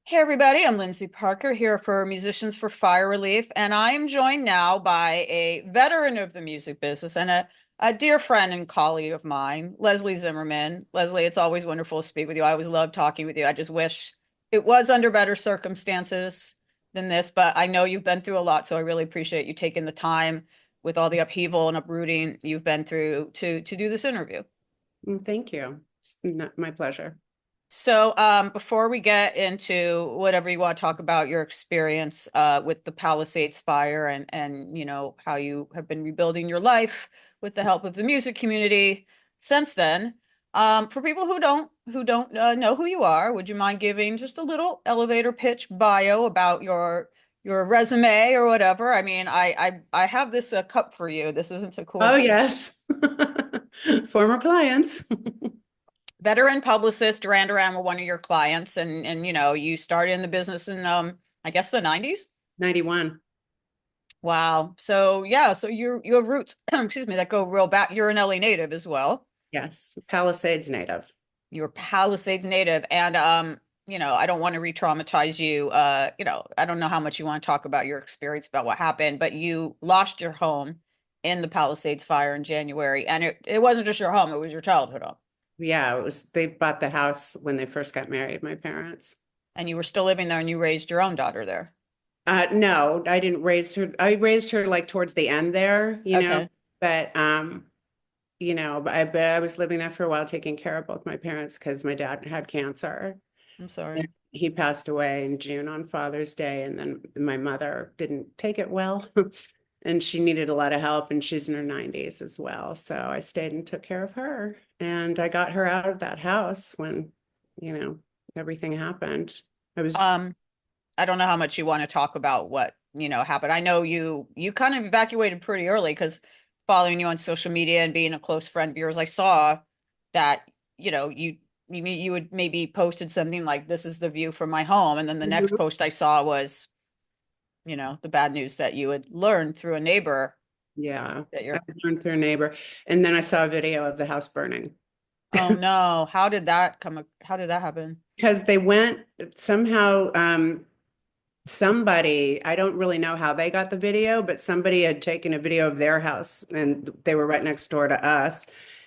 Hey everybody, I'm Lyndsey Parker here for Musicians for Fire Relief, and I am joined now by a veteran of the music business and a dear friend and colleague of mine, Lesley Zimmerman. Lesley, it's always wonderful to speak with you. I always love talking with you. I just wish it was under better circumstances than this, but I know you've been through a lot, so I really appreciate you taking the time with all the upheaval and uprooting you've been through to do this interview. Thank you. It's my pleasure. So, before we get into whatever you want to talk about your experience with the Palisades Fire and how you have been rebuilding your life with the help of the music community since then, for people who don't know who you are, would you mind giving just a little elevator pitch bio about your resume or whatever? I mean, I have this cup for you. This isn't a Oh, coincidence. yes. Former clients. Veteran publicist Duran Duran were one of your clients, and you started in the business in I guess the 90s. 91. Wow. So yeah, so you have roots, excuse me, that go real back. You're an LA native as well. Yes. Palisades native. You're Palisades native, and I don't want to re-traumatize you. I don't know how much you want to talk about your experience about what happened, but you lost your home in the Palisades fire in January, and it wasn't just your home, it was your childhood home. Yeah, they bought the house when they first got married, my parents. And you were still living there and you raised your own daughter there. No, I didn't raise her. I raised her like towards the end there, Okay. but but I was living there for a while taking care of both my parents because my dad had cancer. I'm sorry. And he passed away in June on Father's Day, and then my mother didn't take it well. And she needed a lot of help, and she's in her 90s as well. So I stayed and took care of her. And I got her out of that house when, everything happened. I was, Um, I don't know how much you want to talk about what happened. I know you kind of evacuated pretty early because following you on social media and being a close friend of yours, I saw that, you would maybe posted something like this is the view from my home. And then the next Mhm. post I saw was, the bad news that you had learned through a neighbor Yeah, that I you're, learned through a neighbor. And then I saw a video of the house burning oh no, how did that happen? because they went somehow, somebody, I don't really know how they got the video, but somebody had taken a video of their house and they were right next door to us.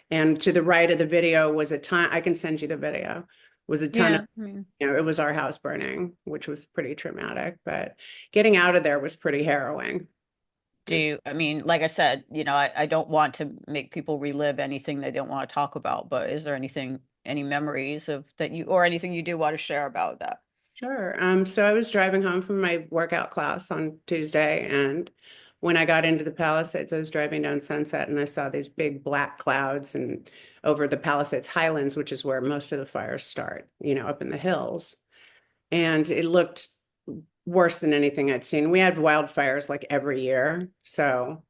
And to the right of the video was a ton, I can send you the video, was a ton of, Yeah, I mean, it was our house burning, which was pretty traumatic, but getting out of there was pretty harrowing. It was- I mean, like I said, I don't want to make people relive anything they don't want to talk about, but is there any memories of that or anything you do want to share about that? Sure. So I was driving home from my workout class on Tuesday, and when I got into the Palisades, I was driving down Sunset and I saw these big black clouds and over the Palisades Highlands, which is where most of the fires start, up in the hills. And it looked worse than anything I'd seen. We had wildfires like every year. So,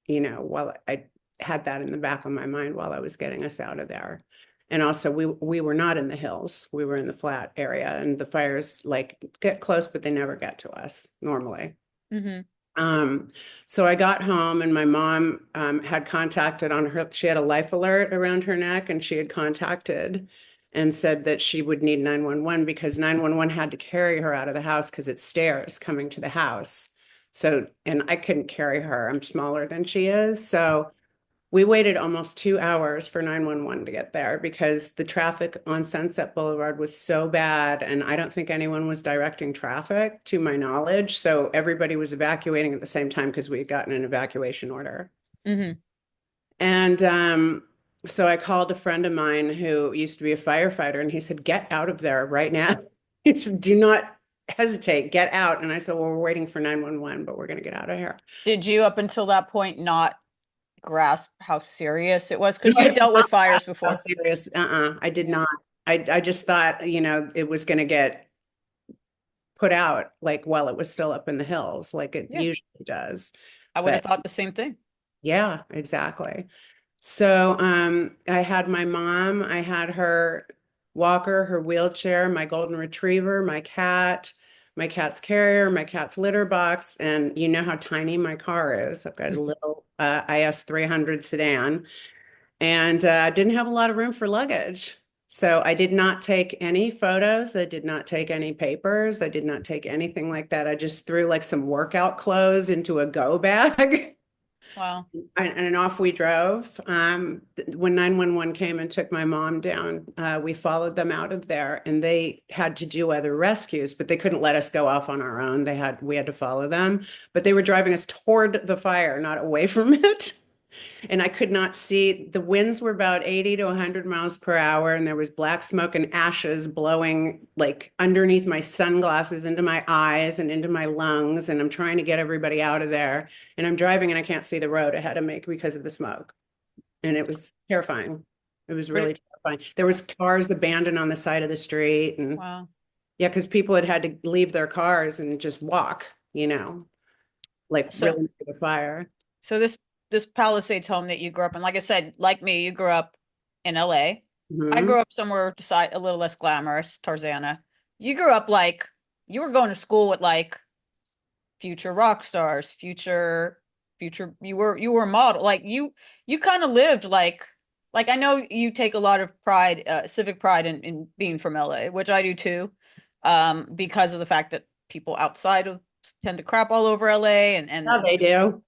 while I had that in the back of my mind while I was getting us out of there. And also we were not in the hills. We were in the flat area and the fires like get close, but they never get to us normally. Hmm. Um, so I got home and my mom had contacted on her, she had a life alert around her neck and she had contacted and said that she would need 911 because 911 had to carry her out of the house because it's stairs coming to the house. So, and I couldn't carry her. I'm smaller than she is. So we waited almost 2 hours for 911 to get there because the traffic on Sunset Boulevard was so bad. And I don't think anyone was directing traffic to my knowledge. So everybody was evacuating at the same time because we had gotten an evacuation order. Hmm. And so I called a friend of mine who used to be a firefighter and he said, get out of there right now. He said, do not hesitate, get out. And I said, well, we're waiting for 911, but we're going to get out of here. Did you, up until that point, not grasp how serious it was? No, Because I you did dealt with not fires ask how before. serious. I did Yeah. not. I just thought, it was going to get put out like while it was still up in the hills, like it Yeah. usually does. I would have But thought the same thing. yeah, exactly. So I had my mom, I had her walker, her wheelchair, my golden retriever, my cat's carrier, my cat's litter box, and you know how tiny my car is. I've got a little IS 300 sedan and didn't have a lot of room for luggage. So I did not take any photos. I did not take any papers. I did not take anything like that. I just threw like some workout clothes into a go bag. Wow. And off we drove. When 911 came and took my mom down, we followed them out of there, and they had to do other rescues, but they couldn't let us go off on our own. We had to follow them, but they were driving us toward the fire, not away from it. And I could not see. The winds were about 80 to 100 miles per hour, and there was black smoke and ashes blowing like underneath my sunglasses into my eyes and into my lungs. And I'm trying to get everybody out of there. And I'm driving and I can't see the road ahead of me because of the smoke. And it was terrifying. It was really terrifying. There was cars abandoned on the side of the street. And Wow. yeah, because people had to leave their cars and just walk, like So, really near the fire. so this Palisades home that you grew up in, like I said, like me, you grew up in LA. I Mhm. grew up somewhere beside a little less glamorous, Tarzana. You grew up like you were going to school with like future rock stars, future you were a model. Like you kind of lived like I know you take a lot of pride, civic pride in being from LA, which I do too. Because of the fact that people outside of tend to crap all over LA Yeah, and they do.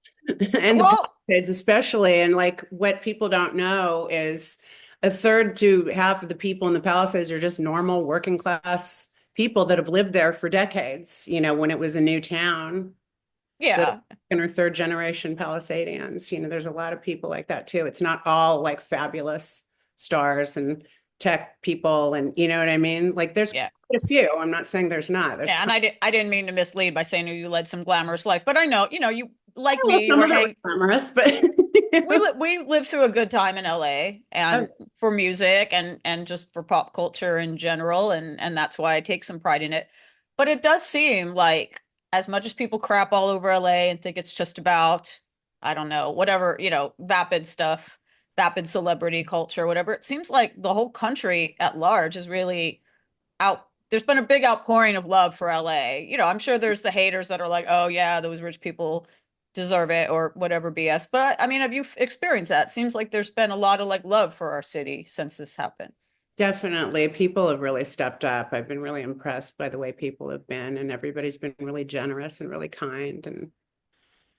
And the well, Palisades especially. And like what people don't know is a third to half of the people in the Palisades are just normal working class people that have lived there for decades, when it was a new town, that are yeah. second or third generation Palisadians. There's a lot of people like that too. It's not all like fabulous stars and tech people and you know what I mean? Like there's Yeah. quite a few. I'm not saying there's not. There's Yeah, and I didn't mean to mislead by saying you led some glamorous life, but I know, you like well, me, you some were of it was hang glamorous, but we lived through a good time in LA oh, and for music and just for pop culture in general and that's why I take some pride in it. But it does seem like as much as people crap all over LA and think it's just about I don't know, whatever, vapid stuff, vapid celebrity culture, whatever, it seems like the whole country at large is really out there's been a big outpouring of love for LA. I'm sure there's the haters that are like, "Oh yeah, those rich people deserve it," or whatever BS. But I mean, have you experienced that? Seems like there's been a lot of like love for our city since this happened. definitely. People have really stepped up. I've been really impressed by the way people have been, and everybody's been really generous and really kind, and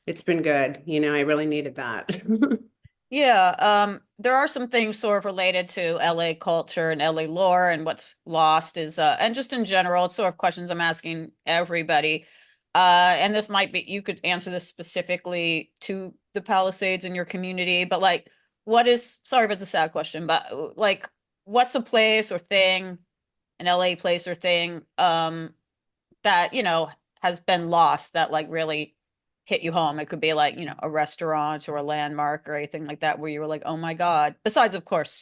it's been good. I really needed that. Yeah, there are some things sort of related to LA culture and LA lore, and what's lost is and just in general, it's sort of questions I'm asking everybody. And this might be you could answer this specifically to the Palisades in your community, but like what is sorry if it's a sad question, but like what's a place or thing, an LA place or thing, that, has been lost that like really hit you home. It could be like, a restaurant or a landmark or anything like that where you were like, oh my God. Besides, of course,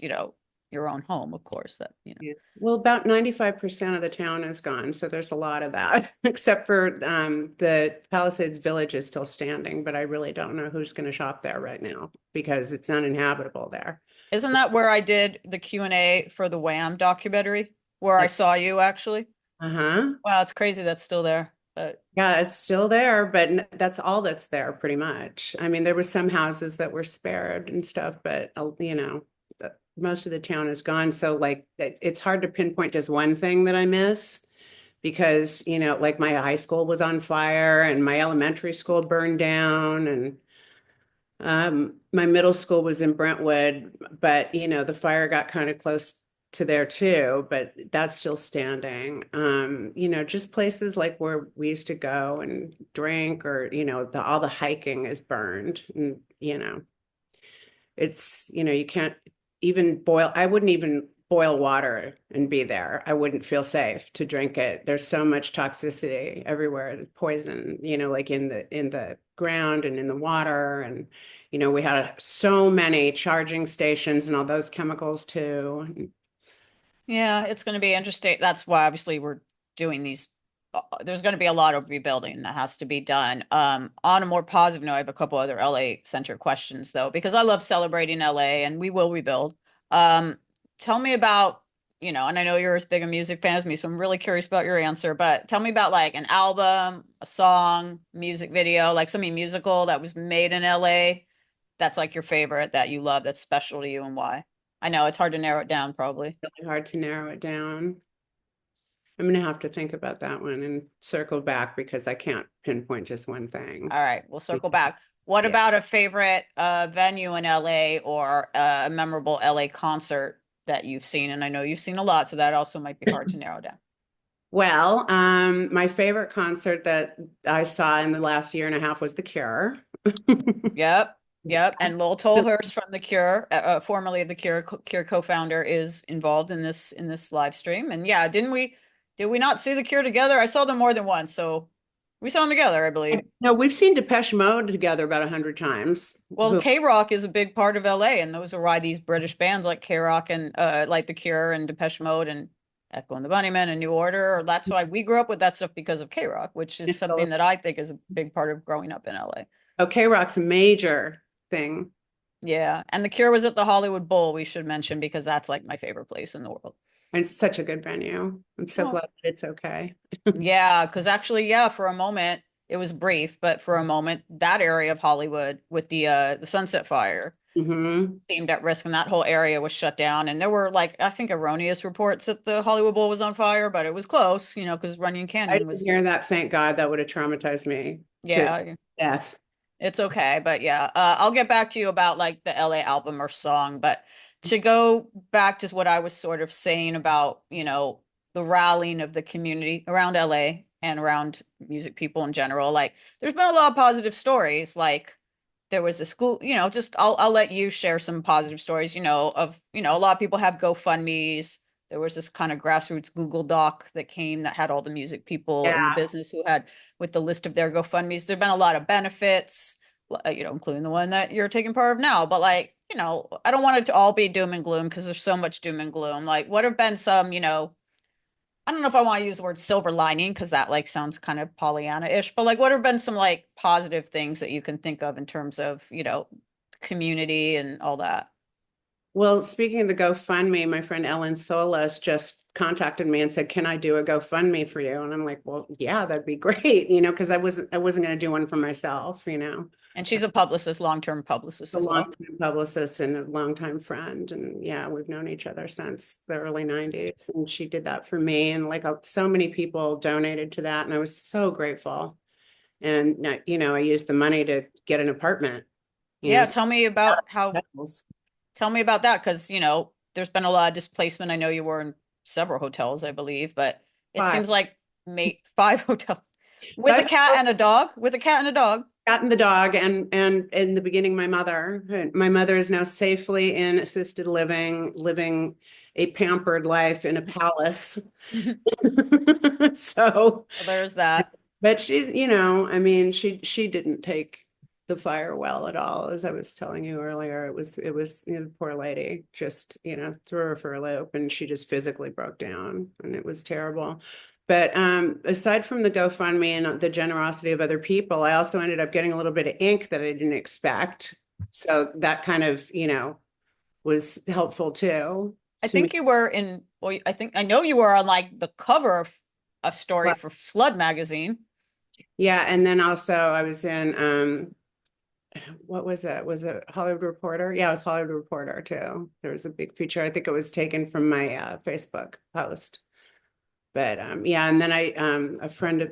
your own home, of course, that. Yeah. Well, about 95% of the town is gone, so there's a lot of that, except for the Palisades Village is still standing, but I really don't know who's going to shop there right now because it's uninhabitable there. Isn't that where I did the Q&A for the Wham documentary where I saw you actually? Uh-huh. Wow, it's crazy that's still there. But Yeah, it's still there, but that's all that's there pretty much. I mean, there were some houses that were spared and stuff, but most of the town is gone. So like it's hard to pinpoint just one thing that I miss because, like my high school was on fire and my elementary school burned down and my middle school was in Brentwood, but the fire got kind of close to there too, but that's still standing. Just places like where we used to go and drink or, all the hiking is burned. And, you can't even I wouldn't even boil water and be there. I wouldn't feel safe to drink it. There's so much toxicity everywhere, poison, like in the ground and in the water. And, we had so many charging stations and all those chemicals too. yeah, it's going to be interesting. That's why obviously we're doing these. There's going to be a lot of rebuilding that has to be done. On a more positive note, I have a couple other LA centric questions though, because I love celebrating LA and we will rebuild. Um, Tell me about, and I know you're as big a music fan as me, so I'm really curious about your answer, but tell me about like an album, a song, music video, like something musical that was made in LA that's like your favorite that you love, that's special to you and why. I know it's hard to narrow it down, probably. Really hard to narrow it down. I'm gonna have to think about that one and circle back because I can't pinpoint just one thing. All right, we'll circle back. What Yeah. about a favorite venue in LA or a memorable LA concert that you've seen? And I know you've seen a lot, so that also might be hard to narrow down. Well, my favorite concert that I saw in the last year and a half was The Cure. Yep, yep. And Lowell Tolhurst from The Cure, formerly of The Cure, Cure co-founder, is involved in this live stream. And yeah, did we not see The Cure together? I saw them more than once, so we saw them together, I believe. No, we've seen Depeche Mode together about 100 times. Well, K-Rock is a big part of LA, and those are why these British bands like K-Rock and like The Cure and Depeche Mode and Echo and the Bunnymen and New Order. That's why we grew up with that stuff because of K-Rock, which is something that I think is a big part of growing up in LA. Oh, K-Rock's a major thing. Yeah, and The Cure was at the Hollywood Bowl, we should mention, because that's like my favorite place in the world. And it's such a good venue. I'm so Oh, glad that it's okay. yeah, because actually, yeah, for a moment it was brief, but for a moment that area of Hollywood with the Sunset Fire Hmm. seemed at risk, and that whole area was shut down. And there were like I think erroneous reports that the Hollywood Bowl was on fire, but it was close, because Runyon I Canyon didn't was. hear that. Thank God, that would have traumatized me to Yeah, death. it's okay, but yeah, I'll get back to you about like the LA album or song. But to go back to what I was sort of saying about, the rallying of the community around LA and around music people in general, like there's been a lot of positive stories. Like there was a school, just I'll let you share some positive stories, of, a lot of people have GoFundMe's. There was this kind of grassroots Google Doc that came that had all the music people in the Yeah. business who had with the list of their GoFundMe's. There've been a lot of benefits, including the one that you're taking part of now. But like, I don't want it to all be doom and gloom because there's so much doom and gloom. Like, what have been some, I don't know if I want to use the word silver lining because that like sounds kind of Pollyanna-ish, but like what have been some like positive things that you can think of in terms of, community and all that? Well, speaking of the GoFundMe, my friend Ellen Solis just contacted me and said, "Can I do a GoFundMe for you?" And I'm like, "Well, yeah, that'd be great," because I wasn't going to do one for myself. And she's a publicist, long-term publicist A as well. longtime publicist and a longtime friend. And yeah, we've known each other since the early 90s. And she did that for me. And like so many people donated to that. And I was so grateful. And, I used the money to get an apartment, you know. Yeah, tell me about that because, there's been a lot of displacement. I know you were in several hotels, I believe, but it Five, seems like five hotels with a five, cat and a dog, with a cat and a dog. cat and the dog. And in the beginning, my mother is now safely in assisted living a pampered life in a palace. So, Well, there's that. but I mean, she didn't take the fire well at all. As I was telling you earlier, it was the poor lady just, threw her for a loop and she just physically broke down and it was terrible. But aside from the GoFundMe and the generosity of other people, I also ended up getting a little bit of ink that I didn't expect. So that kind of, was helpful too I to me. think you were well, I know you were on like the cover of a story Well, for Flood magazine. yeah, and then also I was in what was it? Was it Hollywood Reporter? Yeah, it was Hollywood Reporter too. There was a big feature. I think it was taken from my Facebook post. But yeah, and then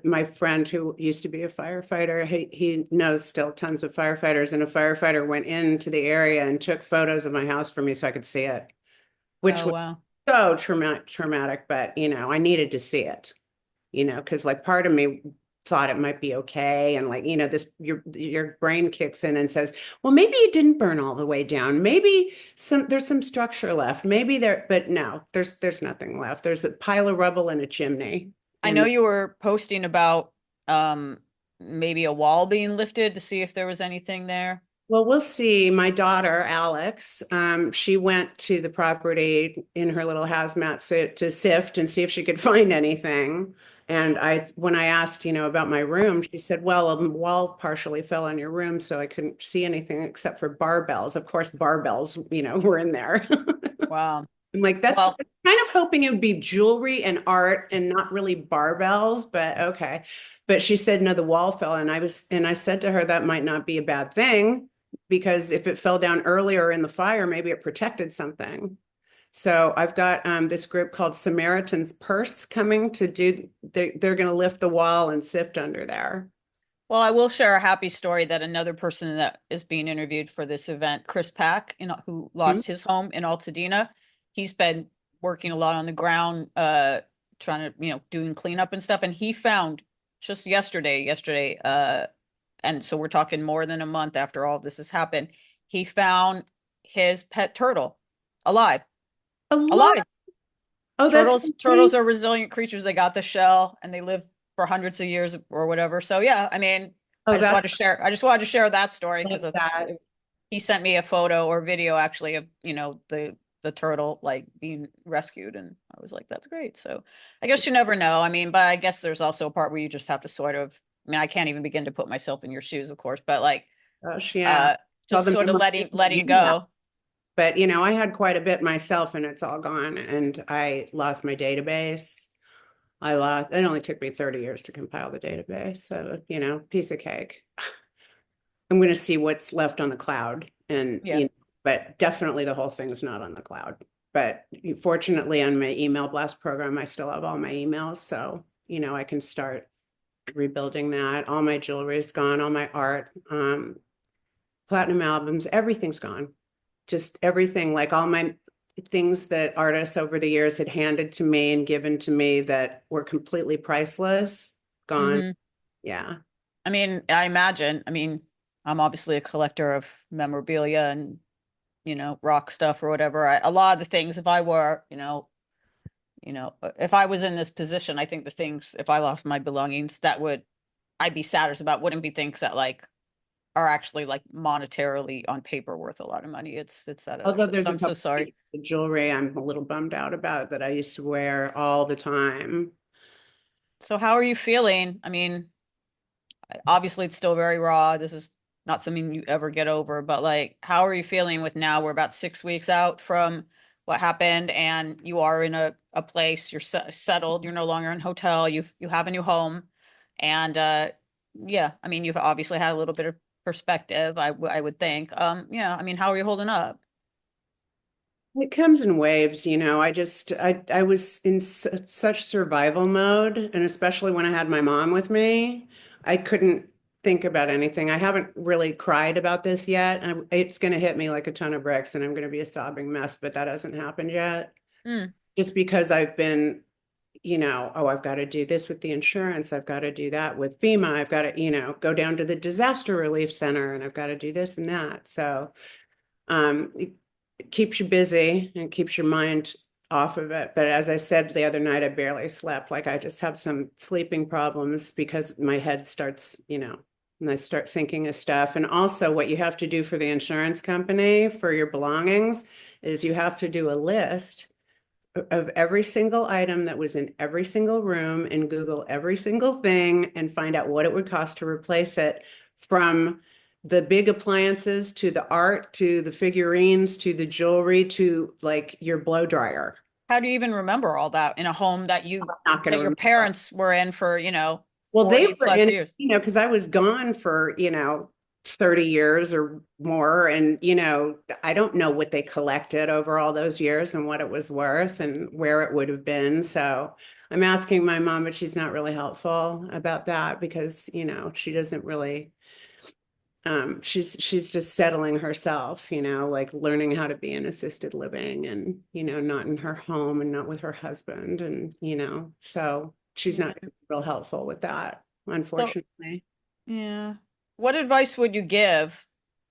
my friend who used to be a firefighter, he knows still tons of firefighters, and a firefighter went into the area and took photos of my house for me so I could see it, which Oh, was wow. so traumatic, but I needed to see it, because like part of me thought it might be okay. And like, this your brain kicks in and says, well, maybe it didn't burn all the way down. Maybe there's some structure left. Maybe but no, there's nothing left. There's a pile of rubble in a chimney. I know And you were posting about maybe a wall being lifted to see if there was anything there. well, we'll see. My daughter, Alex, she went to the property in her little hazmat suit to sift and see if she could find anything. And when I asked, about my room, she said, well, a wall partially fell on your room, so I couldn't see anything except for barbells. Of course, barbells, were in there. Wow. I'm like, that's Well, kind of hoping it would be jewelry and art and not really barbells, but okay. But she said, no, the wall fell. And I said to her, that might not be a bad thing, because if it fell down earlier in the fire, maybe it protected something. So I've got this group called Samaritan's Purse coming to do, they're going to lift the wall and sift under there. Well, I will share a happy story that another person that is being interviewed for this event, Chris Pack, who Hmm? lost his home in Altadena, he's been working a lot on the ground, trying to, doing cleanup and stuff. And he found just yesterday, and so we're talking more than a month after all of this has happened, he found his pet turtle alive, A lot. alive. Oh, that's Turtles are resilient creatures. They got the shell and they live for hundreds of years or whatever. So yeah, I mean, oh, that's I just wanted to share that story because like that's that. he sent me a photo or video actually of, the turtle like being rescued and I was like, that's great. So I guess you never know. I mean, but I guess there's also a part where you just have to sort of, I mean, I can't even begin to put myself in your shoes, of course, but like Gosh, yeah. uh All just the sort of memories that letting you have. go. But I had quite a bit myself and it's all gone. And I lost my database. It only took me 30 years to compile the database. So, piece of cake. I'm going to see what's left on the cloud. And, Yeah. but definitely the whole thing's not on the cloud. But fortunately, on my email blast program, I still have all my emails. So, I can start rebuilding that. All my jewelry is gone, all my art, platinum albums, everything's gone. Just everything, like all my things that artists over the years had handed to me and given to me that were completely priceless, gone. Hmm. Yeah. I mean, I imagine, I mean, I'm obviously a collector of memorabilia and, rock stuff or whatever. A lot of the things, if I were, if I was in this position, I think the things, if I lost my belongings, I'd be saddest about wouldn't be things that like are actually like monetarily on paper worth a lot of money. It's that other Although stuff. there's So a I'm so couple sorry. pieces of jewelry I'm a little bummed out about that I used to wear all the time. So how are you feeling? I mean, obviously it's still very raw. This is not something you ever get over, but like, how are you feeling with now? We're about 6 weeks out from what happened, and you are in a place, you're settled, you're no longer in a hotel, you have a new home. And yeah, I mean, you've obviously had a little bit of perspective, I would think. Yeah, I mean, how are you holding up? It comes in waves, I was in such survival mode, and especially when I had my mom with me, I couldn't think about anything. I haven't really cried about this yet, and it's going to hit me like a ton of bricks, and I'm going to be a sobbing mess, but that hasn't happened yet. Hmm. Just because I've been, oh, I've got to do this with the insurance, I've got to do that with FEMA, I've got to, go down to the disaster relief center, and I've got to do this and that. So, it keeps you busy and it keeps your mind off of it. But as I said the other night, I barely slept. Like I just have some sleeping problems because my head starts, and I start thinking of stuff. And also, what you have to do for the insurance company for your belongings is you have to do a list of every single item that was in every single room and Google every single thing and find out what it would cost to replace it, from the big appliances to the art to the figurines to the jewelry to like your blow dryer. How do you even remember all that in a home that I'm not going to your remember. parents were in for, Well, they 40 were plus in, years? because I was gone for, 30 years or more. And, I don't know what they collected over all those years and what it was worth and where it would have been. So I'm asking my mom, but she's not really helpful about that because, she doesn't really, she's just settling herself, like learning how to be in assisted living and, not in her home and not with her husband. And, so she's not Yeah. real helpful with that, So, unfortunately. yeah. What advice would you give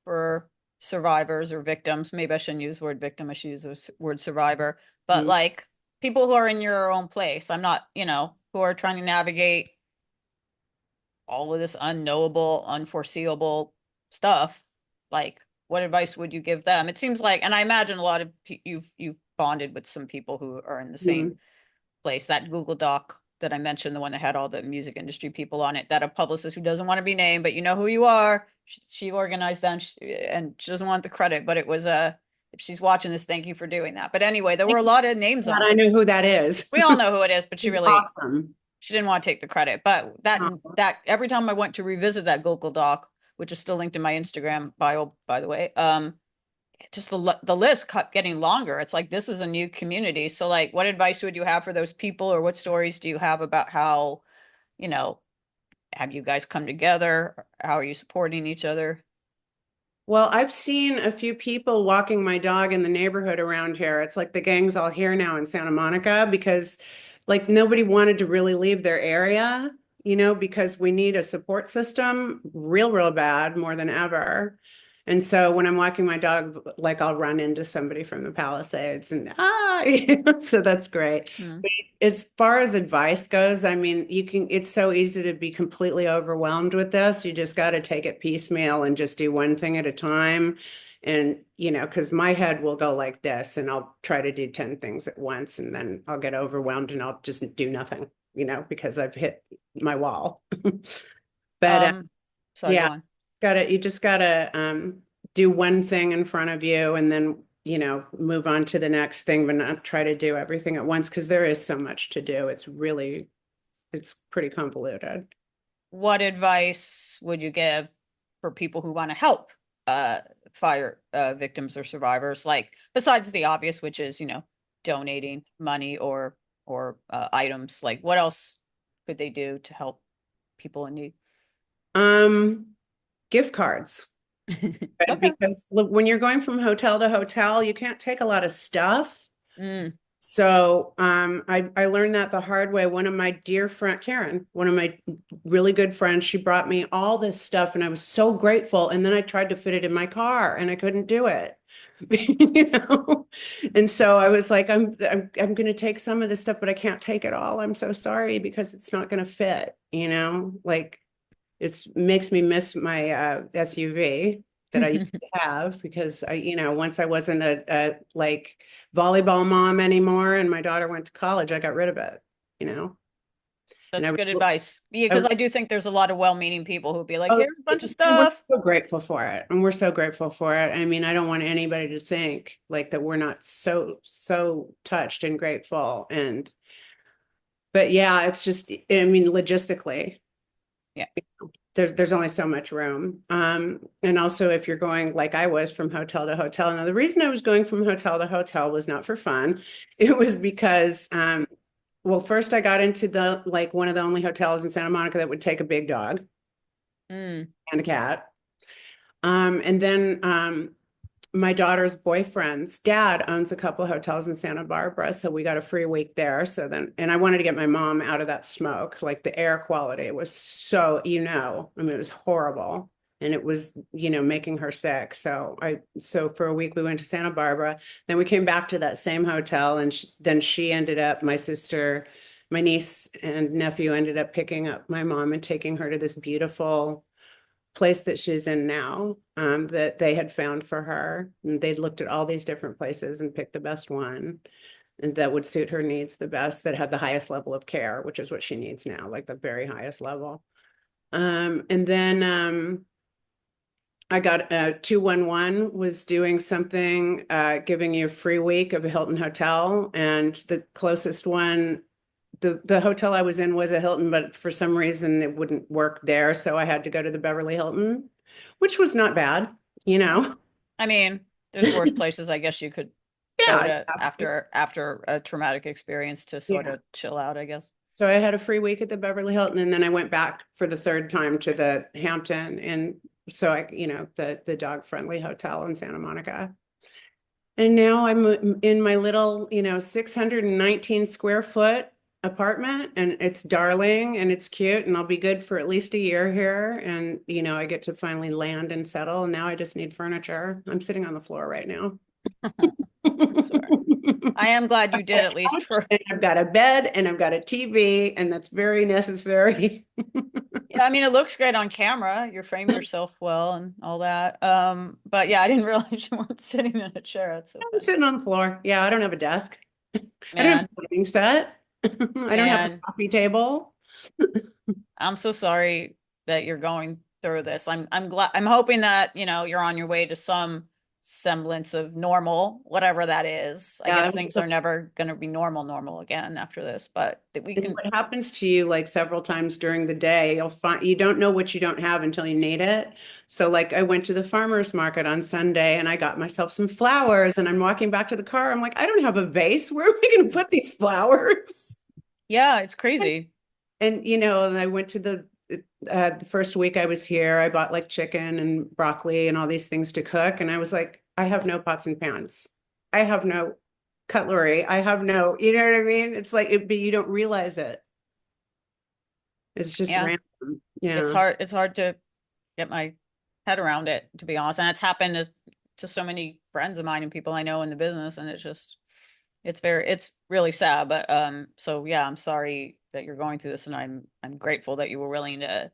for survivors or victims? Maybe I shouldn't use the word victim, I should use the word survivor, but Mm. like people who are in your own place. I'm not, who are trying to navigate all of this unknowable, unforeseeable stuff. Like, what advice would you give them? It seems like, and I imagine a lot of you've bonded with some people who are in the same Mm. place. That Google Doc that I mentioned, the one that had all the music industry people on it, that a publicist who doesn't want to be named, but you know who you are. She organized that, and she doesn't want the credit, but it was a. If she's watching this, thank you for doing that. But anyway, there were a lot of names Glad on I it. know who that is. We all know who it is, but She's awesome. she didn't want to take the credit. But that Oh, that every time I went to revisit that Google Doc, which is still linked in my Instagram bio, by the way. Just the list kept getting longer. It's like this is a new community. So like what advice would you have for those people, or what stories do you have about how, you know, have you guys come together? How are you supporting each other? Well, I've seen a few people walking my dog in the neighborhood around here. It's like the gang's all here now in Santa Monica because like nobody wanted to really leave their area, because we need a support system real bad more than ever. And so when I'm walking my dog, like I'll run into somebody from the Palisades and so that's great. Hmm. But as far as advice goes, I mean, it's so easy to be completely overwhelmed with this. You just got to take it piecemeal and just do one thing at a time. And, because my head will go like this and I'll try to do 10 things at once and then I'll get overwhelmed and I'll just do nothing, because I've hit my wall. But Um, Sorry, go yeah, on. you just gotta do one thing in front of you and then, move on to the next thing, but not try to do everything at once because there is so much to do. It's pretty convoluted. What advice would you give for people who want to help uh fire victims or survivors, like besides the obvious, which is, donating money or items, like what else could they do to help people in need? Um, Gift cards. Okay. Because look, when you're going from hotel to hotel, you can't take a lot of stuff. Mm. So I learned that the hard way. One of my dear friend, Karen, one of my really good friends, she brought me all this stuff and I was so grateful. And then I tried to fit it in my car and I couldn't do it. You know? And so I was like, I'm going to take some of this stuff, but I can't take it all. I'm so sorry because it's not going to fit, like it's makes me miss my SUV that I used to have because once I wasn't a like volleyball mom anymore and my daughter went to college, I got rid of it, you know. And That's good advice. Yeah, because I do think there's a lot of well-meaning people who'll be like, oh, here's a bunch of and we're stuff. so grateful for it. And we're so grateful for it. I mean, I don't want anybody to think like that we're not so touched and grateful. But yeah, it's just, I mean, logistically, Yeah. there's only so much room. And also if you're going like I was from hotel to hotel. Now the reason I was going from hotel to hotel was not for fun. It was because well, first I got into the like one of the only hotels in Santa Monica that would take a big dog Mm. and a cat. And then my daughter's boyfriend's dad owns a couple of hotels in Santa Barbara, so we got a free week there. So then, and I wanted to get my mom out of that smoke. Like the air quality was so, I mean, it was horrible, and it was, making her sick. So for a week we went to Santa Barbara. Then we came back to that same hotel, and then she ended up, my sister, my niece and nephew ended up picking up my mom and taking her to this beautiful place that she's in now, that they had found for her. And they'd looked at all these different places and picked the best one and that would suit her needs the best, that had the highest level of care, which is what she needs now, like the very highest level. And then I got 211 was doing something, giving you a free week of a Hilton hotel, and the closest one, the hotel I was in was a Hilton, but for some reason it wouldn't work there. So I had to go to the Beverly Hilton, which was not bad, you know. I mean, there's worse places I guess you could go Yeah. to after a traumatic experience to sort Yeah. of chill out, I guess. So I had a free week at the Beverly Hilton, and then I went back for the third time to the Hampton. And so the dog friendly hotel in Santa Monica. And now I'm in my little, 619 square foot apartment, and it's darling and it's cute, and I'll be good for at least a year here. And, I get to finally land and settle. And now I just need furniture. I'm sitting on the floor right now. I'm sorry. I am glad you did, at least for. And I've got a bed and I've got a TV, and that's very necessary. Yeah, I mean, it looks great on camera. You frame yourself well and all that. But yeah, I didn't realize you weren't sitting in a chair. That's so I'm funny. sitting on the floor. Yeah, I don't have a desk. I don't have Man, a living set. I don't have a man, coffee table. I'm so sorry that you're going through this. I'm glad, I'm hoping that, you're on your way to some semblance of normal, whatever that is. I Yeah, guess things are never going to be normal again after this, but that we and can, what happens to you like several times during the day, you'll find you don't know what you don't have until you need it. So like I went to the farmer's market on Sunday and I got myself some flowers and I'm walking back to the car. I'm like, I don't have a vase. Where am I going to put these flowers? yeah, it's crazy. And and I went to the first week I was here, I bought like chicken and broccoli and all these things to cook. And I was like, I have no pots and pans. I have no cutlery. I have no, you know what I mean? It's like, but you don't realize it. It's just Yeah, random. Yeah, it's hard to get my head around it, to be honest. And it's happened to so many friends of mine and people I know in the business, and it's really sad. But so yeah, I'm sorry that you're going through this, and I'm grateful that you were willing to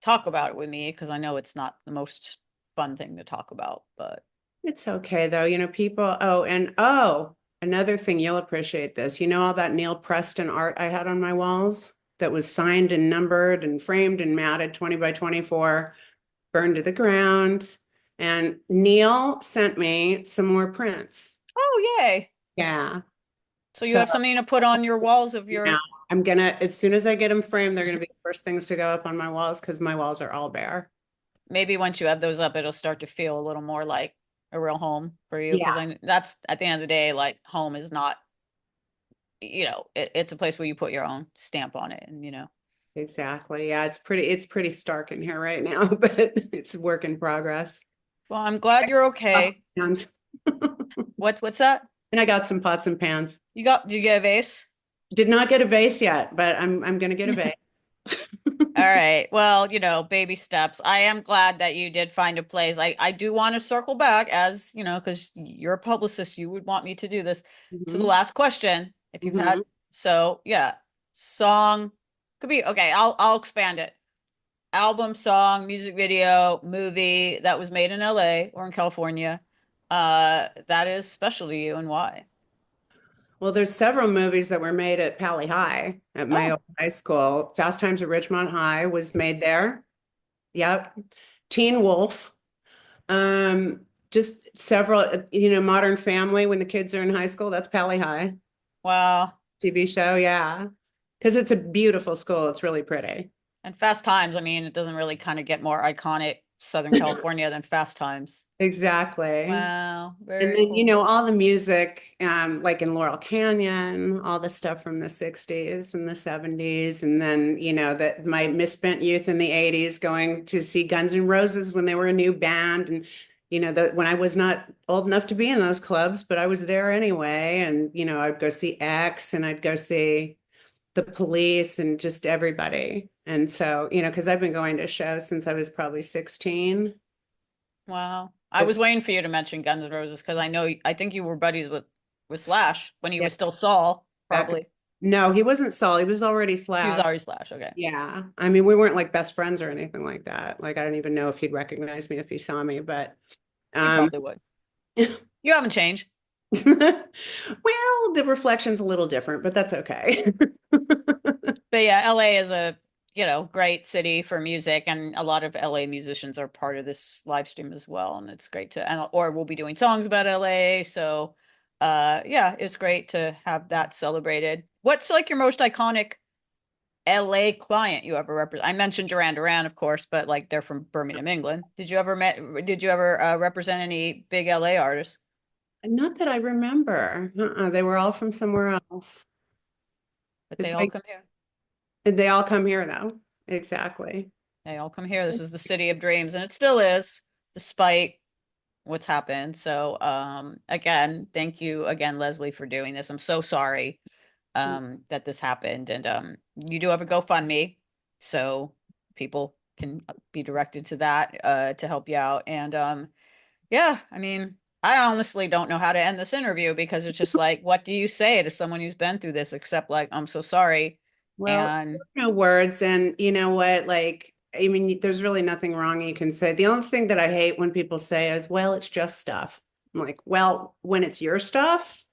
talk about it with me because I know it's not the most fun thing to talk about, but it's okay though. People, another thing, you'll appreciate this. All that Neil Preston art I had on my walls that was signed and numbered and framed and matted 20 by 24, burned to the ground. And Neil sent me some more prints. oh yay. Yeah. So you So have something to put on your walls of now your I'm gonna, as soon as I get them framed, they're gonna be the first things to go up on my walls because my walls are all bare. maybe once you have those up, it'll start to feel a little more like a real home for you. Because Yeah, that's at the end of the day, like home is not, it's a place where you put your own stamp on it, and exactly. Yeah, it's pretty stark in here right now, but it's a work in progress. well, I'm glad you're Pots okay. and pans. What's that? And I got some pots and pans. Did you get a vase? Did not get a vase yet, but I'm gonna get a vase. All right. Well, baby steps. I am glad that you did find a place. I do want to circle back as, because you're a publicist, you would want me to do this to the Mhm, last question. If you've had, mhm. so yeah, song could be, okay, I'll expand it. Album, song, music video, movie that was made in LA or in California. That is special to you, and why? Well, there's several movies that were made at Pali High at my Oh, old high school. Fast Times at Ridgemont High was made there. Yep. Teen Wolf. Just several, Modern Family when the kids are in high school. That's Pali High wow. TV show. Yeah. Because it's a beautiful school. It's really pretty. And Fast Times, I mean, it doesn't really kind of get more iconic Southern California than Fast Times. Exactly. Wow, And very then, cool. all the music, like in Laurel Canyon, all the stuff from the 60s and the 70s. And then, that my misspent youth in the 80s going to see Guns N' Roses when they were a new band. And, when I was not old enough to be in those clubs, but I was there anyway. And, I'd go see X and I'd go see the Police and just everybody. And so, because I've been going to shows since I was probably 16. Wow. I was waiting for you to mention Guns N' Roses because I think you were buddies with Slash when he Yeah. was still Saul, Back. probably. No, he wasn't Saul. He was already He was Slash. already Slash. Okay. Yeah. I mean, we weren't like best friends or anything like that. Like, I don't even know if he'd recognize me if he saw me, but He um probably would. You haven't changed. well, the reflection's a little different, but that's okay. But yeah, LA is a, great city for music, and a lot of LA musicians are part of this live stream as well. And it's great or we'll be doing songs about LA. So yeah, it's great to have that celebrated. What's like your most iconic LA client you ever represent? I mentioned Duran Duran, of course, but like they're from Birmingham, England. Did you ever represent any big LA artists? Not that I remember. They were all from somewhere else. But they It's all like come here. they all come here though. Exactly. They all come here. This is the city of dreams, and it still is, despite what's happened. So again, thank you again, Lesley, for doing this. I'm so sorry that this happened. And you do have a GoFundMe, so people can be directed to that to help you out. And yeah, I mean, I honestly don't know how to end this interview because it's just like, what do you say to someone who's been through this except like, I'm so sorry. Well, And no words. And you know what? Like, I mean, there's really nothing wrong you can say. The only thing that I hate when people say is, well, it's just stuff. I'm like, well, when it's your stuff,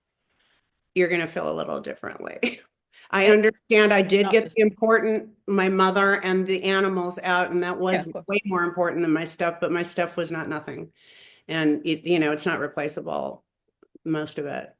you're going to feel a little differently. I it, understand I it's did not get just, the important, my mother and the animals out, and that yeah, was of course. way more important than my stuff, but my stuff was not nothing. and it's not replaceable, most of it.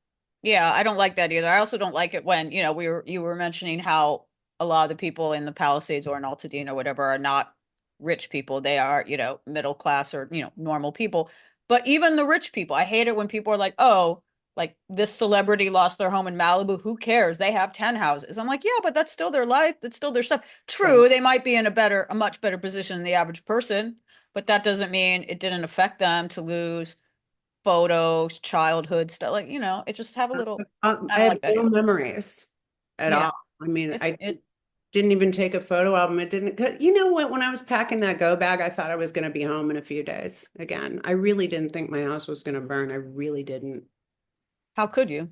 Yeah, I don't like that either. I also don't like it when, you were mentioning how a lot of the people in the Palisades or in Altadena or whatever are not rich people. They are, middle class or, normal people. But even the rich people, I hate it when people are like, oh, like this celebrity lost their home in Malibu. Who cares? They have 10 houses. I'm like, yeah, but that's still their life. That's still their stuff. Right. True, they might be in a much better position than the average person, but that doesn't mean it didn't affect them to lose photos, childhood stuff. Like, it just have a little, I I don't have like that no either. memories at Yeah. all. I mean, It's I it didn't even take a photo album. It didn't, you know what? When I was packing that go bag, I thought I was going to be home in a few days again. I really didn't think my house was going to burn. I really didn't. how could you?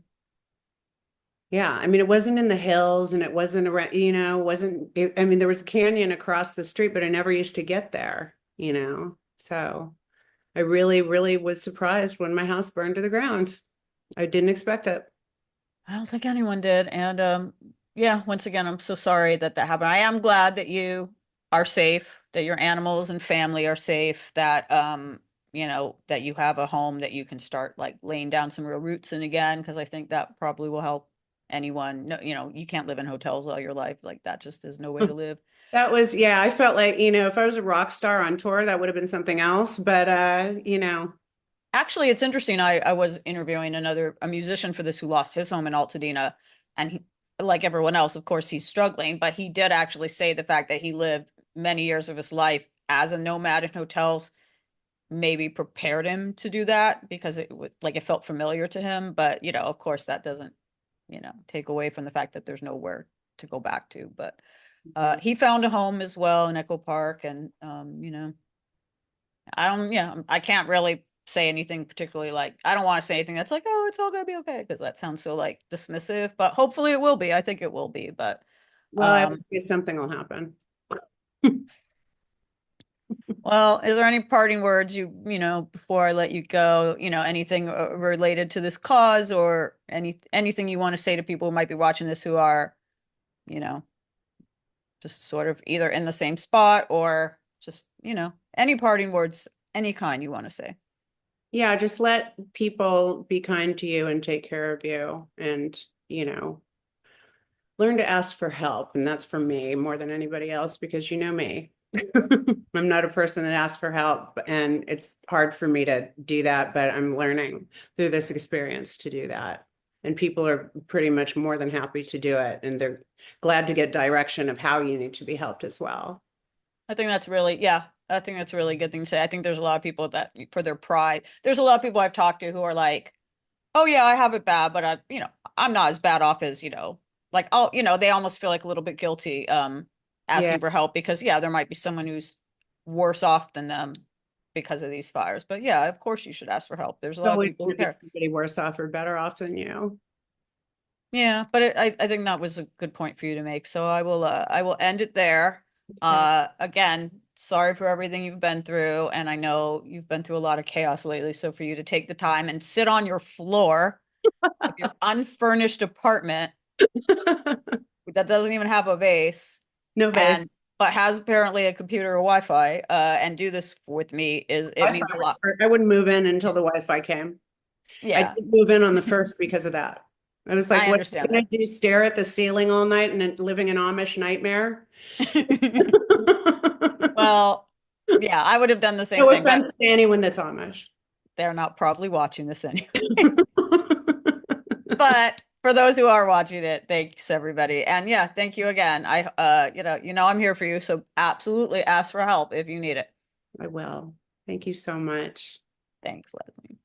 Yeah, I mean, it wasn't in the hills and it wasn't around, wasn't, I mean, there was a canyon across the street, but I never used to get there. So I really, really was surprised when my house burned to the ground. I didn't expect it. I don't think anyone did. And yeah, once again, I'm so sorry that that happened. I am glad that you are safe, that your animals and family are safe, that that you have a home that you can start like laying down some real roots in again, because I think that probably will help anyone. No, you can't live in hotels all your life. Like that just is no way to live. That was, yeah, I felt like, if I was a rock star on tour, that would have been something else. But Actually, it's interesting. I was interviewing a musician for this who lost his home in Altadena, and he, like everyone else, of course, he's struggling, but he did actually say the fact that he lived many years of his life as a nomad in hotels maybe prepared him to do that because it would like it felt familiar to him. But of course, that doesn't take away from the fact that there's nowhere to go back to. But he found a home as well in Echo Park, and I don't, I can't really say anything particularly like, I don't want to say anything that's like, oh, it's all gonna be okay, because that sounds so like dismissive, but hopefully it will be. I think it will be, but well, I would um, say something will happen. well, is there any parting words before I let you go, anything related to this cause or anything you want to say to people who might be watching this who are, you know, just sort of either in the same spot or just, any parting words, any kind you want to say. Yeah, just let people be kind to you and take care of you and, you know, learn to ask for help. And that's for me more than anybody else because you know me. I'm not a person that asks for help, and it's hard for me to do that, but I'm learning through this experience to do that. And people are pretty much more than happy to do it, and they're glad to get direction of how you need to be helped as well. I think that's really, yeah, I think that's a really good thing to say. I think there's a lot of people that for their pride, there's a lot of people I've talked to who are like, oh yeah, I have it bad, but I'm not as bad off as, like, oh, they almost feel like a little bit guilty, Yeah, asking for help because yeah, there might be someone who's worse off than them because of these fires. But yeah, of course you should ask for help. There's a it's lot of always people going who to be care. somebody worse off or better off than you. Yeah, but I think that was a good point for you to make. So I will end it there. Okay. Again, sorry for everything you've been through, and I know you've been through a lot of chaos lately. So for you to take the time and sit on your floor of your unfurnished apartment that doesn't even have a vase No face. and but has apparently a computer or Wi-Fi, and do this with me is it Wi-Fi means a was lot. hard. I wouldn't move in until the Wi-Fi came. I Yeah, didn't move in on the first because of that. I was like, I what understand can I do? Stare at the ceiling all night and then living an Amish nightmare? that. Well, yeah, I would have done the same No thing, but offense to anyone that's Amish. they're not probably watching this anyway. But for those who are watching it, thanks everybody. And yeah, thank you again. I'm here for you, so absolutely ask for help if you need it. I will. Thank you so much. Thanks, Leslie.